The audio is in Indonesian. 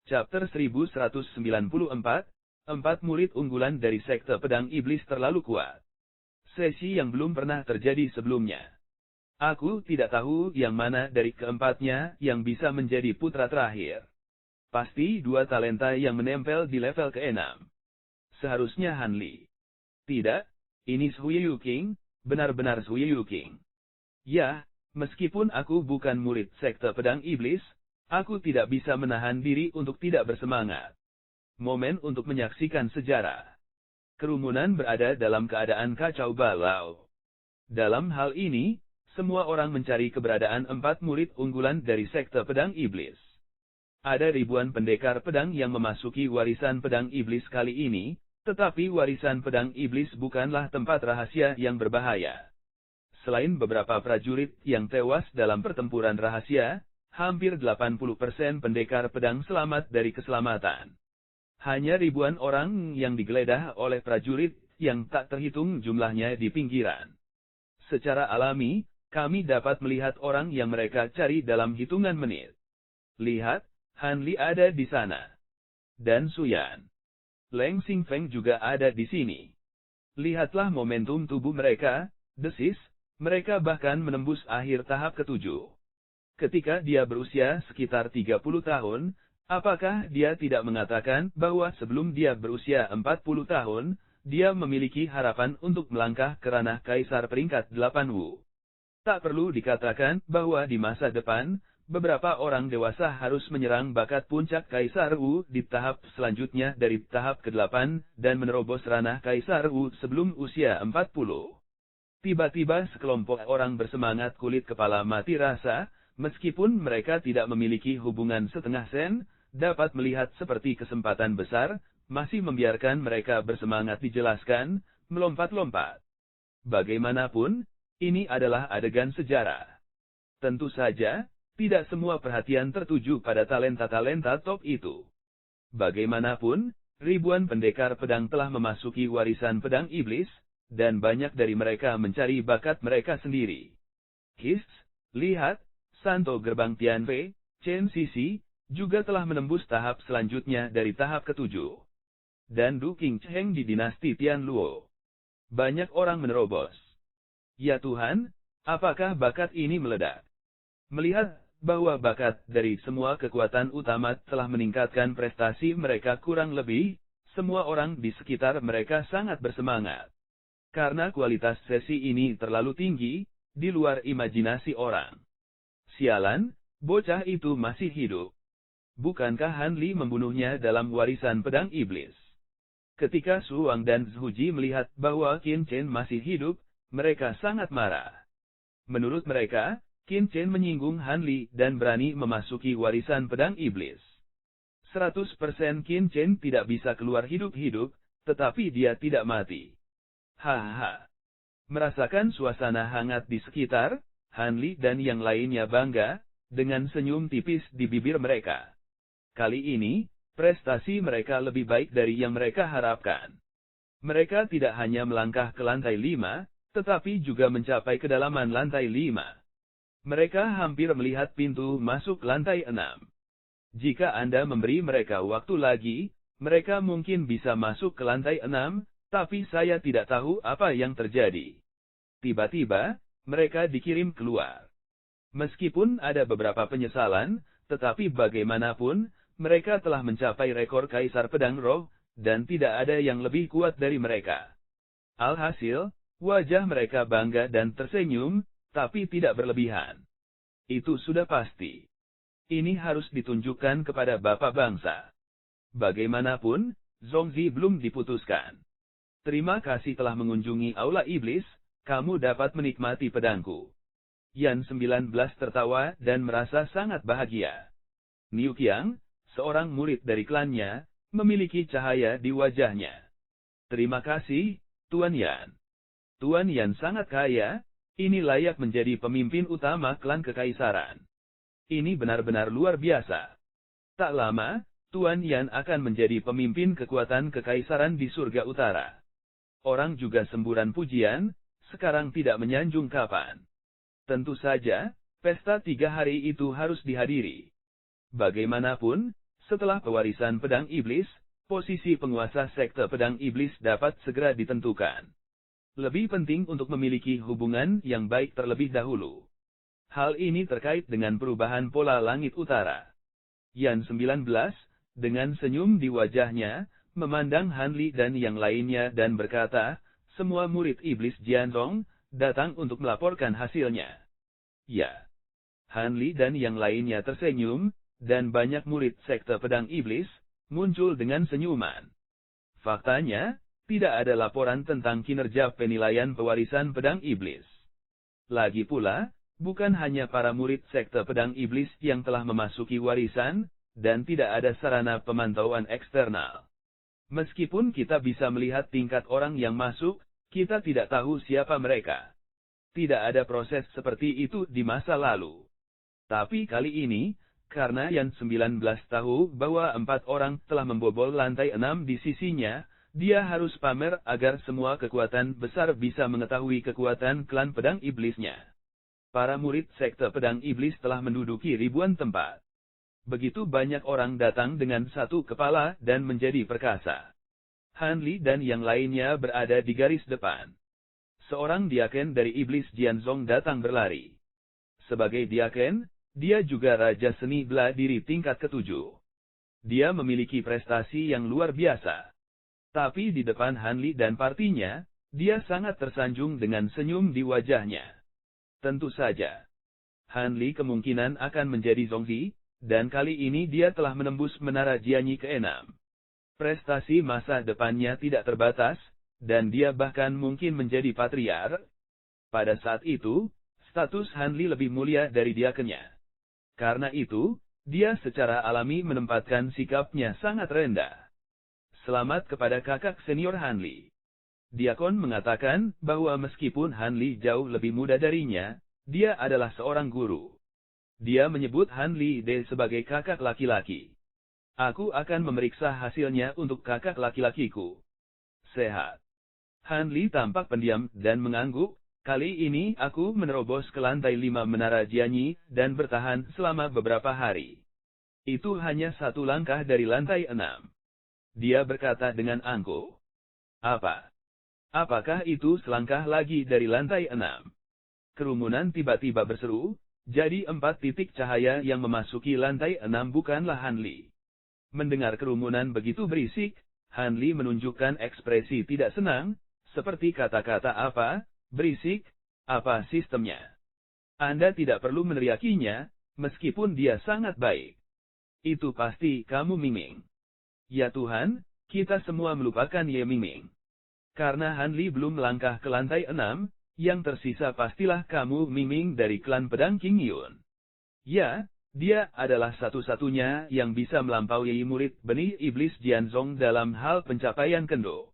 Chapter 1194, 4 murid unggulan dari sekte pedang iblis terlalu kuat. Sesi yang belum pernah terjadi sebelumnya. Aku tidak tahu yang mana dari keempatnya yang bisa menjadi putra terakhir. Pasti dua talenta yang menempel di level ke-6. Seharusnya Han Li. Tidak, ini Sui Yu King, benar-benar Sui Yu King. Ya, meskipun aku bukan murid sekte pedang iblis, aku tidak bisa menahan diri untuk tidak bersemangat. Momen untuk menyaksikan sejarah. Kerumunan berada dalam keadaan kacau balau. Dalam hal ini, semua orang mencari keberadaan 4 murid unggulan dari sekte pedang iblis. Ada ribuan pendekar pedang yang memasuki warisan pedang iblis kali ini, tetapi warisan pedang iblis bukanlah tempat rahasia yang berbahaya. Selain beberapa prajurit yang tewas dalam pertempuran rahasia, hampir 80% pendekar pedang selamat dari keselamatan. Hanya ribuan orang yang digeledah oleh prajurit yang tak terhitung jumlahnya di pinggiran. Secara alami, kami dapat melihat orang yang mereka cari dalam hitungan menit. Lihat, Han Li ada di sana. Dan Suyan. Leng Xingfeng juga ada di sini. Lihatlah momentum tubuh mereka, desis, mereka bahkan menembus akhir tahap ke-7. Ketika dia berusia sekitar 30 tahun, apakah dia tidak mengatakan bahwa sebelum dia berusia 40 tahun, dia memiliki harapan untuk melangkah ke ranah kaisar peringkat 8 Wu? Tak perlu dikatakan bahwa di masa depan, beberapa orang dewasa harus menyerang bakat puncak Kaisar Wu di tahap selanjutnya dari tahap ke-8 dan menerobos ranah Kaisar Wu sebelum usia 40. Tiba-tiba sekelompok orang bersemangat kulit kepala mati rasa, meskipun mereka tidak memiliki hubungan setengah sen, dapat melihat seperti kesempatan besar, masih membiarkan mereka bersemangat dijelaskan, melompat-lompat. Bagaimanapun, ini adalah adegan sejarah. Tentu saja, tidak semua perhatian tertuju pada talenta-talenta top itu. Bagaimanapun, ribuan pendekar pedang telah memasuki warisan pedang iblis, dan banyak dari mereka mencari bakat mereka sendiri. His, lihat, Santo Gerbang Tianfei, Chen Sisi, juga telah menembus tahap selanjutnya dari tahap ke-7. Dan Du Qingcheng di dinasti Tianluo. Banyak orang menerobos. Ya Tuhan, apakah bakat ini meledak? Melihat bahwa bakat dari semua kekuatan utama telah meningkatkan prestasi mereka kurang lebih, semua orang di sekitar mereka sangat bersemangat. Karena kualitas sesi ini terlalu tinggi, di luar imajinasi orang. Sialan, bocah itu masih hidup. Bukankah Han Li membunuhnya dalam warisan pedang iblis? Ketika Su Wang dan Zhu Ji melihat bahwa Qin Chen masih hidup, mereka sangat marah. Menurut mereka, Qin Chen menyinggung Han Li dan berani memasuki warisan pedang iblis. 100% Qin Chen tidak bisa keluar hidup-hidup, tetapi dia tidak mati. Hahaha. Merasakan suasana hangat di sekitar, Han Li dan yang lainnya bangga, dengan senyum tipis di bibir mereka. Kali ini, prestasi mereka lebih baik dari yang mereka harapkan. Mereka tidak hanya melangkah ke lantai 5, tetapi juga mencapai kedalaman lantai 5. Mereka hampir melihat pintu masuk lantai 6. Jika Anda memberi mereka waktu lagi, mereka mungkin bisa masuk ke lantai 6, tapi saya tidak tahu apa yang terjadi. Tiba-tiba, mereka dikirim keluar. Meskipun ada beberapa penyesalan, tetapi bagaimanapun, mereka telah mencapai rekor Kaisar Pedang Roh, dan tidak ada yang lebih kuat dari mereka. Alhasil, wajah mereka bangga dan tersenyum, tapi tidak berlebihan. Itu sudah pasti. Ini harus ditunjukkan kepada Bapak Bangsa. Bagaimanapun, Zongzi belum diputuskan. Terima kasih telah mengunjungi Aula Iblis, kamu dapat menikmati pedangku. Yan 19 tertawa dan merasa sangat bahagia. Niu Qiang, seorang murid dari klannya, memiliki cahaya di wajahnya. Terima kasih, Tuan Yan. Tuan Yan sangat kaya. Ini layak menjadi pemimpin utama klan kekaisaran. Ini benar-benar luar biasa. Tak lama, Tuan Yan akan menjadi pemimpin kekuatan kekaisaran di surga utara. Orang juga semburan pujian, sekarang tidak menyanjung kapan. Tentu saja, pesta 3 hari itu harus dihadiri. Bagaimanapun, Setelah pewarisan pedang iblis, posisi penguasa sekte pedang iblis dapat segera ditentukan. Lebih penting untuk memiliki hubungan yang baik terlebih dahulu. Hal ini terkait dengan perubahan pola langit utara. Yan 19, dengan senyum di wajahnya, memandang Han Li dan yang lainnya dan berkata, semua murid iblis Jianzhong datang untuk melaporkan hasilnya. Ya. Han Li dan yang lainnya tersenyum, dan banyak murid sekte pedang iblis muncul dengan senyuman. Faktanya, tidak ada laporan tentang kinerja penilaian pewarisan pedang iblis. Lagi pula, bukan hanya para murid sekte pedang iblis yang telah memasuki warisan, dan tidak ada sarana pemantauan eksternal. Meskipun kita bisa melihat tingkat orang yang masuk, kita tidak tahu siapa mereka. Tidak ada proses seperti itu di masa lalu. Tapi kali ini, karena Yan 19 tahu bahwa 4 orang telah membobol lantai 6 di sisinya, dia harus pamer agar semua kekuatan besar bisa mengetahui kekuatan klan pedang iblisnya. Para murid sekte pedang iblis telah menduduki ribuan tempat. Begitu banyak orang datang dengan satu kepala dan menjadi perkasa. Han Li dan yang lainnya berada di garis depan. Seorang diaken dari iblis Jianzhong datang berlari. Sebagai diaken, dia juga raja seni bela diri tingkat ke-7. Dia memiliki prestasi yang luar biasa. Tapi di depan Han Li dan partinya, dia sangat tersanjung dengan senyum di wajahnya. Tentu saja, Han Li kemungkinan akan menjadi Zongzi, dan kali ini dia telah menembus menara Jianyi ke-6. Prestasi masa depannya tidak terbatas, dan dia bahkan mungkin menjadi patriark. Pada saat itu, status Han Li lebih mulia dari diakennya. Karena itu, dia secara alami menempatkan sikapnya sangat rendah. Selamat kepada kakak senior Han Li. Diakon mengatakan bahwa meskipun Han Li jauh lebih muda darinya, dia adalah seorang guru. Dia menyebut Han Li De sebagai kakak laki-laki. Aku akan memeriksa hasilnya untuk kakak laki-lakiku. Sehat. Han Li tampak pendiam dan mengangguk. Kali ini aku menerobos ke lantai 5 menara Jianyi dan bertahan selama beberapa hari. Itu hanya satu langkah dari lantai 6. Dia berkata dengan angkuh. Apa? Apakah itu selangkah lagi dari lantai 6? Kerumunan tiba-tiba berseru, jadi 4 titik cahaya yang memasuki lantai 6 bukanlah Han Li. Mendengar kerumunan begitu berisik, Han Li menunjukkan ekspresi tidak senang, seperti kata-kata apa? Berisik, apa sistemnya? Anda tidak perlu meneriakinya, meskipun dia sangat baik. Itu pasti kamu Miming. Ya Tuhan, kita semua melupakan Ye Miming. Karena Han Li belum melangkah ke lantai 6, yang tersisa pastilah kamu Miming dari klan pedang King Yun. Ya, dia adalah satu-satunya yang bisa melampaui murid benih iblis Jianzhong dalam hal pencapaian kendo.